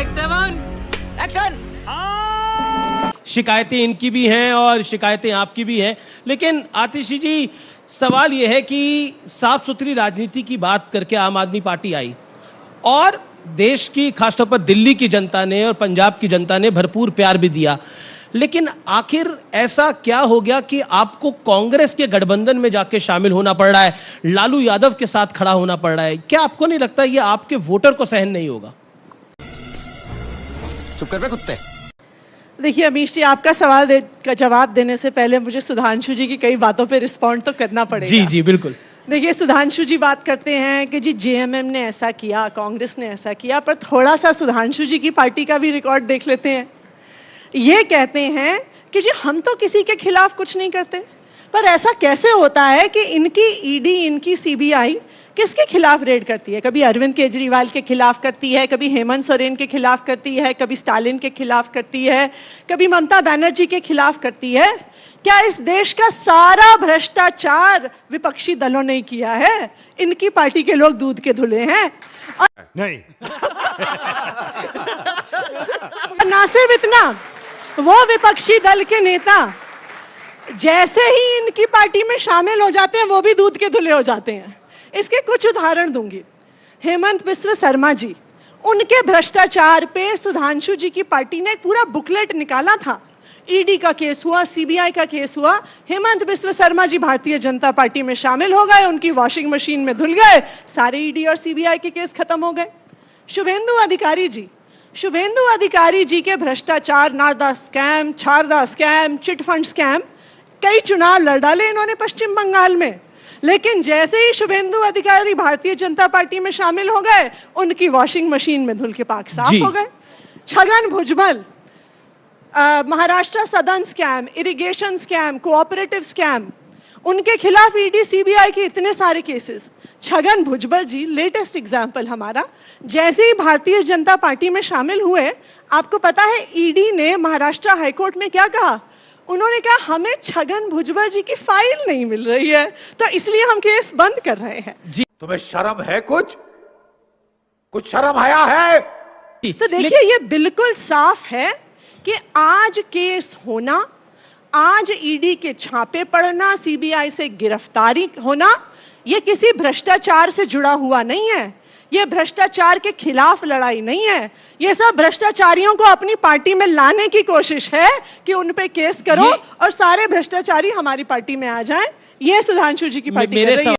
Take 7 action. शिकायतें इनकी भी हैं और शिकायतें आपकी भी हैं, लेकिन आतिशी जी सवाल यह है कि साफ सुथरी राजनीति की बात करके आम आदमी पार्टी आई और देश की खासतौर पर दिल्ली की जनता ने और पंजाब की जनता ने भरपूर प्यार भी दिया, लेकिन आखिर ऐसा क्या हो गया कि आपको कांग्रेस के गठबंधन में जाके शामिल होना पड़ रहा है, लालू यादव के साथ खड़ा होना पड़ रहा है? क्या आपको नहीं लगता ये आपके वोटर को सहन नहीं होगा? चुप कर बे कुत्ते। देखिए अमीश जी, आपका सवाल का जवाब देने से पहले मुझे सुधांशु जी की कई बातों पे रिस्पॉन्ड तो करना पड़ेगा। जी जी बिल्कुल। देखिए सुधांशु जी बात करते हैं कि जी जेएमएम ने ऐसा किया, कांग्रेस ने ऐसा किया, पर थोड़ा सा सुधांशु जी की पार्टी का भी रिकॉर्ड देख लेते हैं। ये कहते हैं कि जी हम तो किसी के खिलाफ कुछ नहीं करते, पर ऐसा कैसे होता है कि इनकी ईडी, इनकी सीबीआई किसके खिलाफ रेड करती है? कभी अरविंद केजरीवाल के खिलाफ करती है, कभी हेमंत सोरेन के खिलाफ करती है, कभी स्टालिन के खिलाफ करती है, कभी ममता बनर्जी के खिलाफ करती है। क्या इस देश का सारा भ्रष्टाचार विपक्षी दलों ने किया है? इनकी पार्टी के लोग दूध के धुले हैं। और नहीं ना सिर्फ इतना, वो विपक्षी दल के नेता जैसे ही इनकी पार्टी में शामिल हो जाते हैं वो भी दूध के धुले हो जाते हैं। इसके कुछ उदाहरण दूंगी। हेमंत बिस्व शर्मा जी, उनके भ्रष्टाचार पे सुधांशु जी की पार्टी ने एक पूरा बुकलेट निकाला था। ईडी का केस हुआ, सीबीआई का केस हुआ, हेमंत बिस्व शर्मा जी भारतीय जनता पार्टी में शामिल हो गए, उनकी वॉशिंग मशीन में धुल गए, सारे ईडी और सीबीआई के केस खत्म हो गए। शुभेंदु अधिकारी जी के भ्रष्टाचार, Narada scam, Saradha scam, chit fund scam, कई चुनाव लड़ डाले इन्होंने पश्चिम बंगाल में, लेकिन जैसे ही शुभेंदु अधिकारी भारतीय जनता पार्टी में शामिल हो गए, उनकी वॉशिंग मशीन में धुल के पाक साफ हो गए। छगन भुजबल, महाराष्ट्र सदन scam, irrigation scam, cooperative scam, उनके खिलाफ ईडी सीबीआई के इतने सारे केसेस। छगन भुजबल जी लेटेस्ट एग्जाम्पल हमारा, जैसे ही भारतीय जनता पार्टी में शामिल हुए, आपको पता है ईडी ने महाराष्ट्र हाईकोर्ट में क्या कहा? उन्होंने कहा हमें छगन भुजबल जी की फाइल नहीं मिल रही है, तो इसलिए हम केस बंद कर रहे हैं। जी तुम्हें शर्म है? कुछ शर्म आया है? तो देखिए ये बिल्कुल साफ है कि आज केस होना, आज ईडी के छापे पड़ना, सीबीआई से गिरफ्तारी होना, ये किसी भ्रष्टाचार से जुड़ा हुआ नहीं है। ये भ्रष्टाचार के खिलाफ लड़ाई नहीं है। ये सब भ्रष्टाचारियों को अपनी पार्टी में लाने की कोशिश है कि उन पे केस करो और सारे भ्रष्टाचारी हमारी पार्टी में आ जाएं। ये सुधांशु जी की पार्टी कर रही है।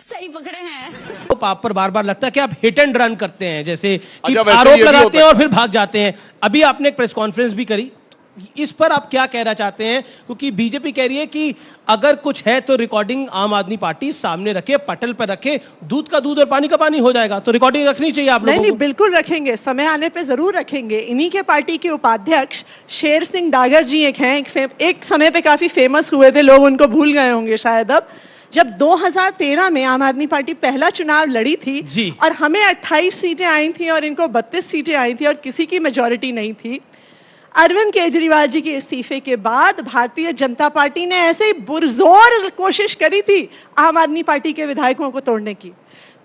सही पकड़े हैं। तो आप पर बार बार लगता है कि आप हिट एंड रन करते हैं, जैसे कि अच्छा, वैसे आरोप ये भी लगाते होता हैं है। और फिर भाग जाते हैं। अभी आपने एक प्रेस कॉन्फ्रेंस भी करी, इस पर आप क्या कहना चाहते हैं? क्योंकि बीजेपी कह रही है कि अगर कुछ है तो रिकॉर्डिंग आम आदमी पार्टी सामने रखे, पटल पर रखे, दूध का दूध और पानी का पानी हो जाएगा, तो रिकॉर्डिंग रखनी चाहिए आप लोगों नहीं, को। बिल्कुल रखेंगे, समय आने पे जरूर रखेंगे। इन्हीं के पार्टी के उपाध्यक्ष शेर सिंह डागर जी एक हैं, एक समय पे काफी फेमस हुए थे, लोग उनको भूल गए होंगे शायद अब। जब 2013 में आम आदमी पार्टी पहला चुनाव लड़ी थी जी। और हमें 28 सीटें आई थी और इनको 32 सीटें आई थी और किसी की मेजॉरिटी नहीं थी, अरविंद केजरीवाल जी के इस्तीफे के बाद भारतीय जनता पार्टी ने ऐसे ही पुरजोर कोशिश करी थी आम आदमी पार्टी के विधायकों को तोड़ने की।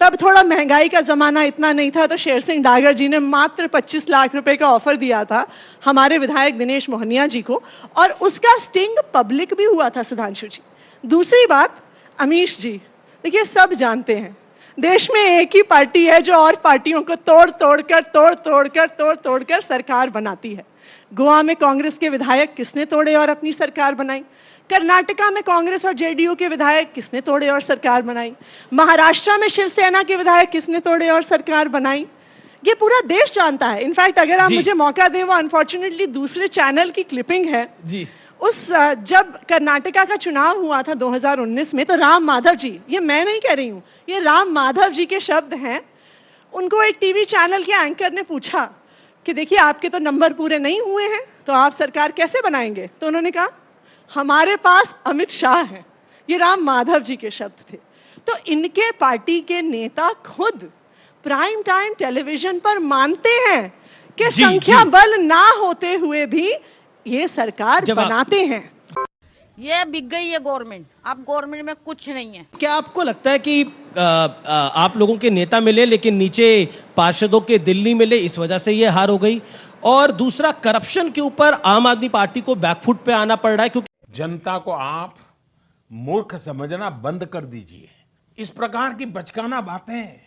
तब थोड़ा महंगाई का जमाना इतना नहीं था, तो शेर सिंह डागर जी ने मात्र 25 लाख रुपए का ऑफर दिया था हमारे विधायक दिनेश मोहनिया जी को, और उसका स्टिंग पब्लिक भी हुआ था सुधांशु जी। दूसरी बात अमीश जी, देखिए सब जानते हैं देश में एक ही पार्टी है जो और पार्टियों को तोड़ तोड़ कर सरकार बनाती है। गोवा में कांग्रेस के विधायक किसने तोड़े और अपनी सरकार बनाई? कर्नाटका में कांग्रेस और जेडीयू के विधायक किसने तोड़े और सरकार बनाई? महाराष्ट्र में शिवसेना के विधायक किसने तोड़े और सरकार बनाई? ये पूरा देश जानता है। इनफैक्ट अगर आप मुझे मौका दें, वो अनफॉर्चुनेटली दूसरे चैनल की क्लिपिंग है जी। उस जब कर्नाटका का चुनाव हुआ था 2019 में, तो राम माधव जी, ये मैं नहीं कह रही हूँ, ये राम माधव जी के शब्द हैं, उनको एक टीवी चैनल के एंकर ने पूछा कि देखिए आपके तो नंबर पूरे नहीं हुए हैं, तो आप सरकार कैसे बनाएंगे? तो उन्होंने कहा हमारे पास अमित शाह है। ये राम माधव जी के शब्द थे। तो इनके पार्टी के नेता खुद प्राइम टाइम टेलीविजन पर मानते हैं कि संख्या बल ना होते हुए भी ये सरकार बनाते हैं। ये बिक गई है गवर्नमेंट, अब गवर्नमेंट में कुछ नहीं है। क्या आपको लगता है कि आप लोगों के नेता मिले लेकिन नीचे पार्षदों के दिल नहीं मिले, इस वजह से ये हार हो गई। और दूसरा, करप्शन के ऊपर आम आदमी पार्टी को बैकफुट पे आना पड़ रहा है, क्योंकि जनता को आप मूर्ख समझना बंद कर दीजिए। इस प्रकार की बचकाना बातें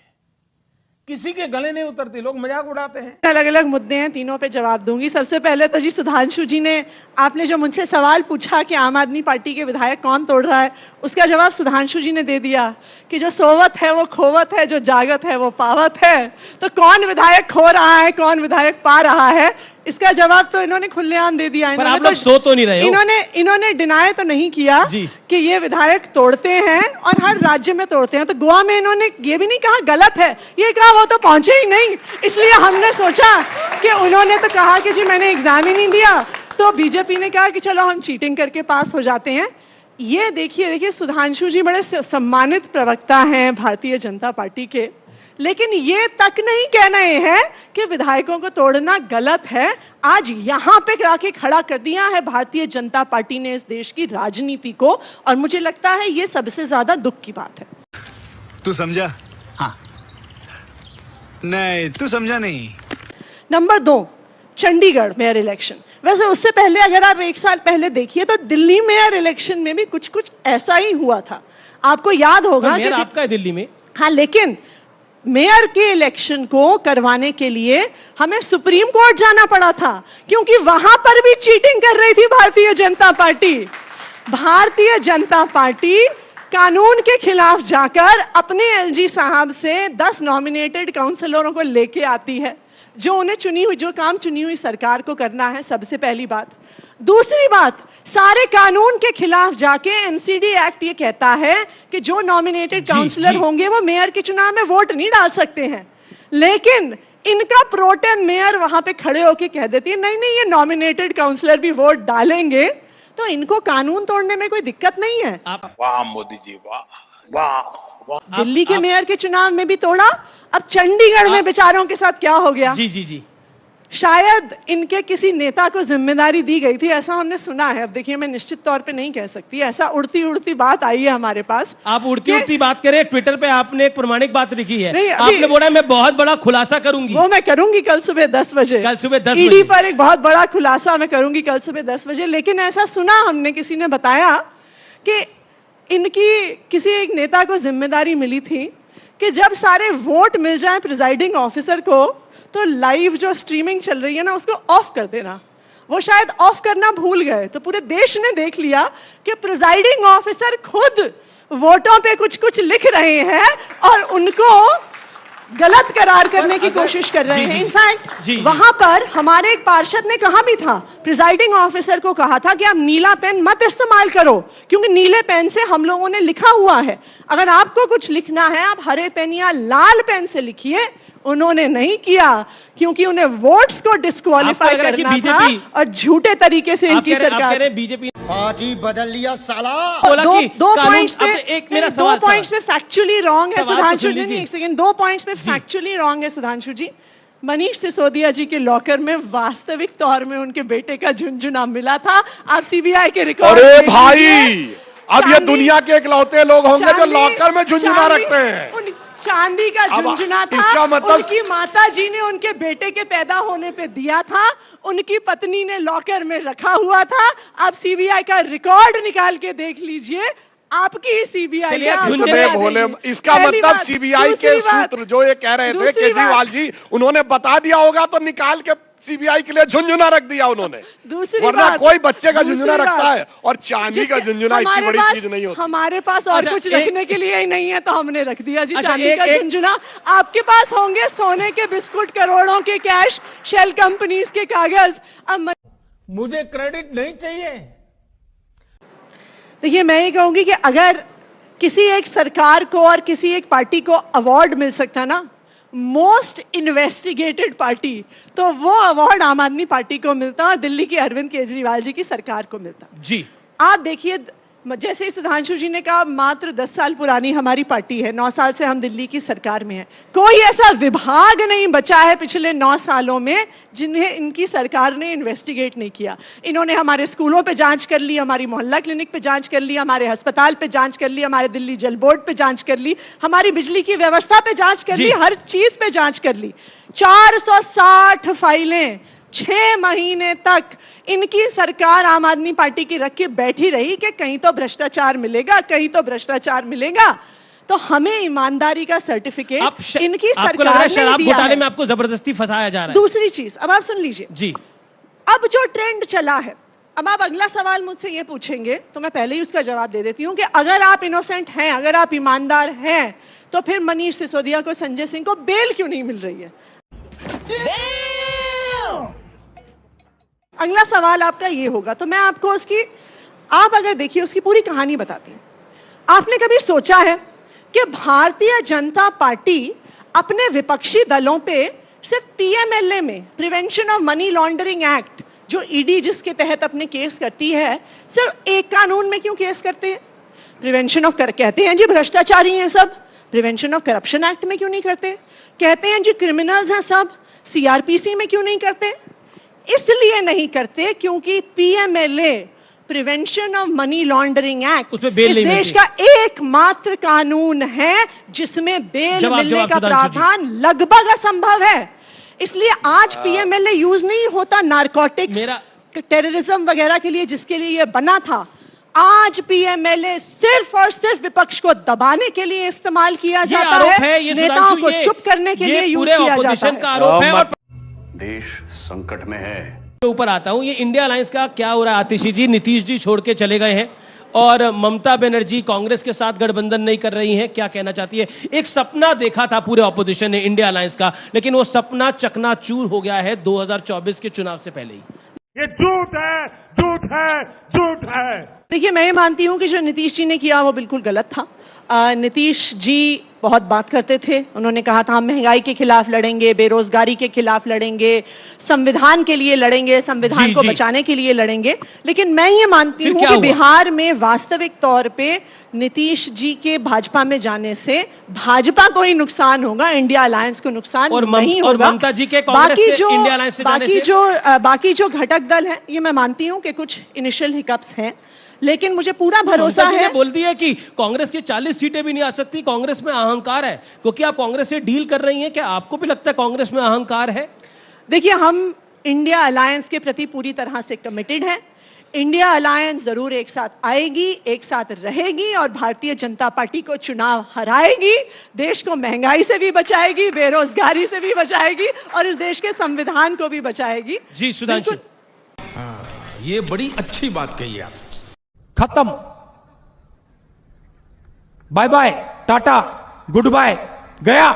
किसी के गले नहीं उतरती, लोग मजाक उड़ाते हैं। अलग अलग मुद्दे हैं, तीनों पे जवाब दूंगी। सबसे पहले तो जी सुधांशु जी ने, आपने जो मुझसे सवाल पूछा कि आम आदमी पार्टी के विधायक कौन तोड़ रहा है, उसका जवाब सुधांशु जी ने दे दिया कि जो सोवत है वो खोवत है, जो जागत है वो पावत है। तो कौन विधायक खो रहा है, कौन विधायक पा रहा है, इसका जवाब तो इन्होंने खुलेआम दे दिया। पर आप लोग सो तो नहीं रहे हो। इन्होंने डिनाई तो नहीं किया कि ये विधायक तोड़ते हैं और हर राज्य में तोड़ते हैं। तो गोवा में इन्होंने ये भी नहीं कहा गलत है, ये कहा वो तो पहुंचे ही नहीं, इसलिए हमने सोचा कि उन्होंने तो कहा कि जी मैंने एग्जाम ही नहीं दिया, तो बीजेपी ने कहा कि चलो हम चीटिंग करके पास हो जाते हैं। ये देखिए सुधांशु जी बड़े सम्मानित प्रवक्ता हैं भारतीय जनता पार्टी के, लेकिन ये तक नहीं कह रहे हैं कि विधायकों को तोड़ना गलत है। आज यहाँ पे आके खड़ा कर दिया है भारतीय जनता पार्टी ने इस देश की राजनीति को, और मुझे लगता है ये सबसे ज्यादा दुख की बात है। तू समझा? हाँ। नहीं, तू समझा नहीं। Number 2, Chandigarh mayor election. वैसे उससे पहले अगर आप 1 साल पहले देखिए तो दिल्ली मेयर इलेक्शन में भी कुछ ऐसा ही हुआ था। आपको याद होगा मेयर आपका है दिल्ली में। हाँ, लेकिन मेयर के इलेक्शन को करवाने के लिए हमें सुप्रीम कोर्ट जाना पड़ा था, क्योंकि वहां पर भी चीटिंग कर रही थी भारतीय जनता पार्टी। भारतीय जनता पार्टी कानून के खिलाफ जाकर अपने एलजी साहब से 10 नॉमिनेटेड काउंसलरों को लेके आती है, जो उन्हें जो काम चुनी हुई सरकार को करना है, सबसे पहली बात। दूसरी बात, सारे कानून के खिलाफ जाके एमसीडी एक्ट ये कहता है कि जो नॉमिनेटेड काउंसलर होंगे वो मेयर के चुनाव में वोट नहीं डाल सकते हैं, लेकिन इनका प्रोटेम मेयर वहां पे खड़े होके कह देती है नहीं ये नॉमिनेटेड काउंसलर भी वोट डालेंगे, तो इनको कानून तोड़ने में कोई दिक्कत नहीं है। वाह मोदी जी, वाह वाह वाह। दिल्ली के मेयर के चुनाव में भी तोड़ा, अब चंडीगढ़ में बेचारों के साथ क्या हो गया? जी। शायद इनके किसी नेता को जिम्मेदारी दी गई थी, ऐसा हमने सुना है। अब देखिए, मैं निश्चित तौर पे नहीं कह सकती, ऐसा उड़ती बात आई है हमारे पास। आप उड़ती बात करें, ट्विटर पे आपने एक प्रमाणिक बात लिखी है। नहीं, आपने बोला मैं बहुत बड़ा खुलासा करूंगी। वो मैं करूंगी कल सुबह 10 बजे। कल सुबह 10 ईडी पर एक बहुत बड़ा खुलासा मैं करूंगी कल सुबह 10 बजे। लेकिन ऐसा सुना हमने, किसी ने बताया कि इनकी किसी एक नेता को जिम्मेदारी मिली थी कि जब सारे वोट मिल जाए प्रिजाइडिंग ऑफिसर को, तो लाइव जो स्ट्रीमिंग चल रही है ना उसको ऑफ कर देना। वो शायद ऑफ करना भूल गए, तो पूरे देश ने देख लिया कि प्रिजाइडिंग ऑफिसर खुद वोटों पे कुछ लिख रहे हैं और उनको गलत करार करने की कोशिश कर रहे हैं। इनफैक्ट वहां पर हमारे एक पार्षद ने कहा भी था, प्रिजाइडिंग ऑफिसर को कहा था कि आप नीला पेन मत इस्तेमाल करो, क्योंकि नीले पेन से हम लोगों ने लिखा हुआ है, अगर आपको कुछ लिखना है आप हरे पेन या लाल पेन से लिखिए। उन्होंने नहीं किया, क्योंकि उन्हें वोट्स को डिस्क्वालीफाई करना था और झूठे तरीके से इनकी सरकार बीजेपी पार्टी बदल लिया साला। दो पॉइंट्स पे फैक्चुअली रॉन्ग है सुधांशु जी। एक सेकंड, 2 पॉइंट्स पे फैक्चुअली रॉन्ग है सुधांशु जी। मनीष सिसोदिया जी के लॉकर में वास्तविक तौर में उनके बेटे का झुनझुना मिला था। आप सीबीआई के रिकॉर्ड, अरे भाई, अब ये दुनिया के इकलौते लोग होंगे जो लॉकर में झुनझुना रखते हैं। चांदी का झुनझुना था, इसका मतलब उनकी माता जी ने उनके बेटे के पैदा होने पे दिया था, उनकी पत्नी ने लॉकर में रखा हुआ था। आप सीबीआई का रिकॉर्ड निकाल के देख लीजिए, आपकी सीबीआई बोले, इसका मतलब सीबीआई के सूत्र जो ये कह रहे थे केजरीवाल जी, उन्होंने बता दिया होगा तो निकाल के सीबीआई के लिए झुनझुना रख दिया उन्होंने। वरना कोई बच्चे का झुनझुना रखता है, और चांदी का झुनझुना इतनी बड़ी चीज नहीं होती। हमारे पास और कुछ रखने के लिए ही नहीं है, तो हमने रख दिया जी चांदी का झुनझुना। आपके पास होंगे सोने के बिस्कुट, करोड़ों के कैश, शेल कंपनीज के कागज। अब मुझे क्रेडिट नहीं चाहिए। देखिए, मैं ये कहूंगी कि अगर किसी एक सरकार को और किसी एक पार्टी को अवार्ड मिल सकता ना, मोस्ट इन्वेस्टिगेटेड पार्टी, तो वो अवार्ड आम आदमी पार्टी को मिलता और दिल्ली की अरविंद केजरीवाल जी की सरकार को मिलता। जी, आप देखिए, जैसे ही सुधांशु जी ने कहा, मात्र 10 साल पुरानी हमारी पार्टी है, 9 साल से हम दिल्ली की सरकार में हैं। कोई ऐसा विभाग नहीं बचा है पिछले 9 सालों में जिन्हें इनकी सरकार ने इन्वेस्टिगेट नहीं किया। इन्होंने हमारे स्कूलों पे जांच कर ली, हमारी मोहल्ला क्लिनिक पे जांच कर ली, हमारे अस्पताल पे जांच कर ली, हमारे दिल्ली जल बोर्ड पे जांच कर ली, हमारी बिजली की व्यवस्था पे जांच कर ली, हर चीज पे जांच कर ली। 460 फाइलें 6 महीने तक इनकी सरकार आम आदमी पार्टी की रख के बैठी रही कि कहीं तो भ्रष्टाचार मिलेगा, कहीं तो भ्रष्टाचार मिलेगा। तो हमें ईमानदारी का सर्टिफिकेट इनकी सरकार ने शराब दिया घोटाले है। में आपको जबरदस्ती फंसाया जा रहा है। दूसरी चीज, अब आप सुन लीजिए जी। अब जो ट्रेंड चला है, अब आप अगला सवाल मुझसे ये पूछेंगे तो मैं पहले ही उसका जवाब दे देती हूँ कि अगर आप इनोसेंट हैं, अगर आप ईमानदार हैं, तो फिर मनीष सिसोदिया को, संजय सिंह को बेल क्यों नहीं मिल रही है? अगला सवाल आपका ये होगा, तो मैं आपको उसकी, आप अगर देखिए उसकी पूरी कहानी बताती हूँ। आपने कभी सोचा है कि भारतीय जनता पार्टी अपने विपक्षी दलों पे सिर्फ पीएमएलए में, prevention of money laundering act, जो ईडी जिसके तहत अपने केस करती है, सिर्फ एक कानून में क्यों केस करते हैं? प्रिवेंशन ऑफ कहते हैं जी भ्रष्टाचारी हैं सब, प्रिवेंशन ऑफ करप्शन एक्ट में क्यों नहीं करते? कहते हैं जी क्रिमिनल्स हैं सब, सीआरपीसी में क्यों नहीं करते? इसलिए नहीं करते क्योंकि PMLA, prevention of money laundering act, इस देश का एकमात्र कानून है जिसमें बेल मिलने का प्रावधान लगभग असंभव है। इसलिए आज पीएमएलए यूज नहीं होता नारकोटिक्स, टेररिज्म वगैरह के लिए, जिसके लिए यह बना था। आज पीएमएलए सिर्फ और सिर्फ विपक्ष को दबाने के लिए इस्तेमाल किया जाता है, नेताओं को चुप करने के लिए यूज किया जाता है। देश संकट में है। ऊपर आता हूं, ये इंडिया अलायंस का क्या हो रहा है आतिशी जी? नीतीश जी छोड़ के चले गए हैं और ममता बनर्जी कांग्रेस के साथ गठबंधन नहीं कर रही हैं, क्या कहना चाहती है? एक सपना देखा था पूरे ऑपोजिशन ने इंडिया अलायंस का, लेकिन वो सपना चकनाचूर हो गया है 2024 के चुनाव से पहले ही। ये झूठ है, झूठ है, झूठ है। देखिए, मैं ये मानती हूं कि जो नीतीश जी ने किया वो बिल्कुल गलत था। नीतीश जी बहुत बात करते थे, उन्होंने कहा था हम महंगाई के खिलाफ लड़ेंगे, बेरोजगारी के खिलाफ लड़ेंगे, संविधान के लिए लड़ेंगे, संविधान को बचाने के लिए लड़ेंगे। लेकिन मैं ये मानती हूं कि बिहार में वास्तविक तौर पे नीतीश जी के भाजपा में जाने से भाजपा को ही नुकसान होगा, इंडिया अलायंस को नुकसान नहीं होगा। ममता जी के कांग्रेस से इंडिया अलायंस से जाने से बाकी जो घटक दल हैं, ये मैं मानती हूँ कि कुछ इनिशियल हिकअप्स हैं, लेकिन मुझे पूरा भरोसा है। बोलती है कि कांग्रेस की 40 सीटें भी नहीं आ सकती, कांग्रेस में अहंकार है, क्योंकि आप कांग्रेस से डील कर रही हैं। क्या आपको भी लगता है कांग्रेस में अहंकार है? देखिए, हम इंडिया अलायंस के प्रति पूरी तरह से कमिटेड हैं। इंडिया अलायंस जरूर एक साथ आएगी, एक साथ रहेगी और भारतीय जनता पार्टी को चुनाव हराएगी, देश को महंगाई से भी बचाएगी, बेरोजगारी से भी बचाएगी और इस देश के संविधान को भी बचाएगी। जी सुधांशु, ये बड़ी अच्छी बात कही आप। खत्म, bye bye, tata, good bye, गया।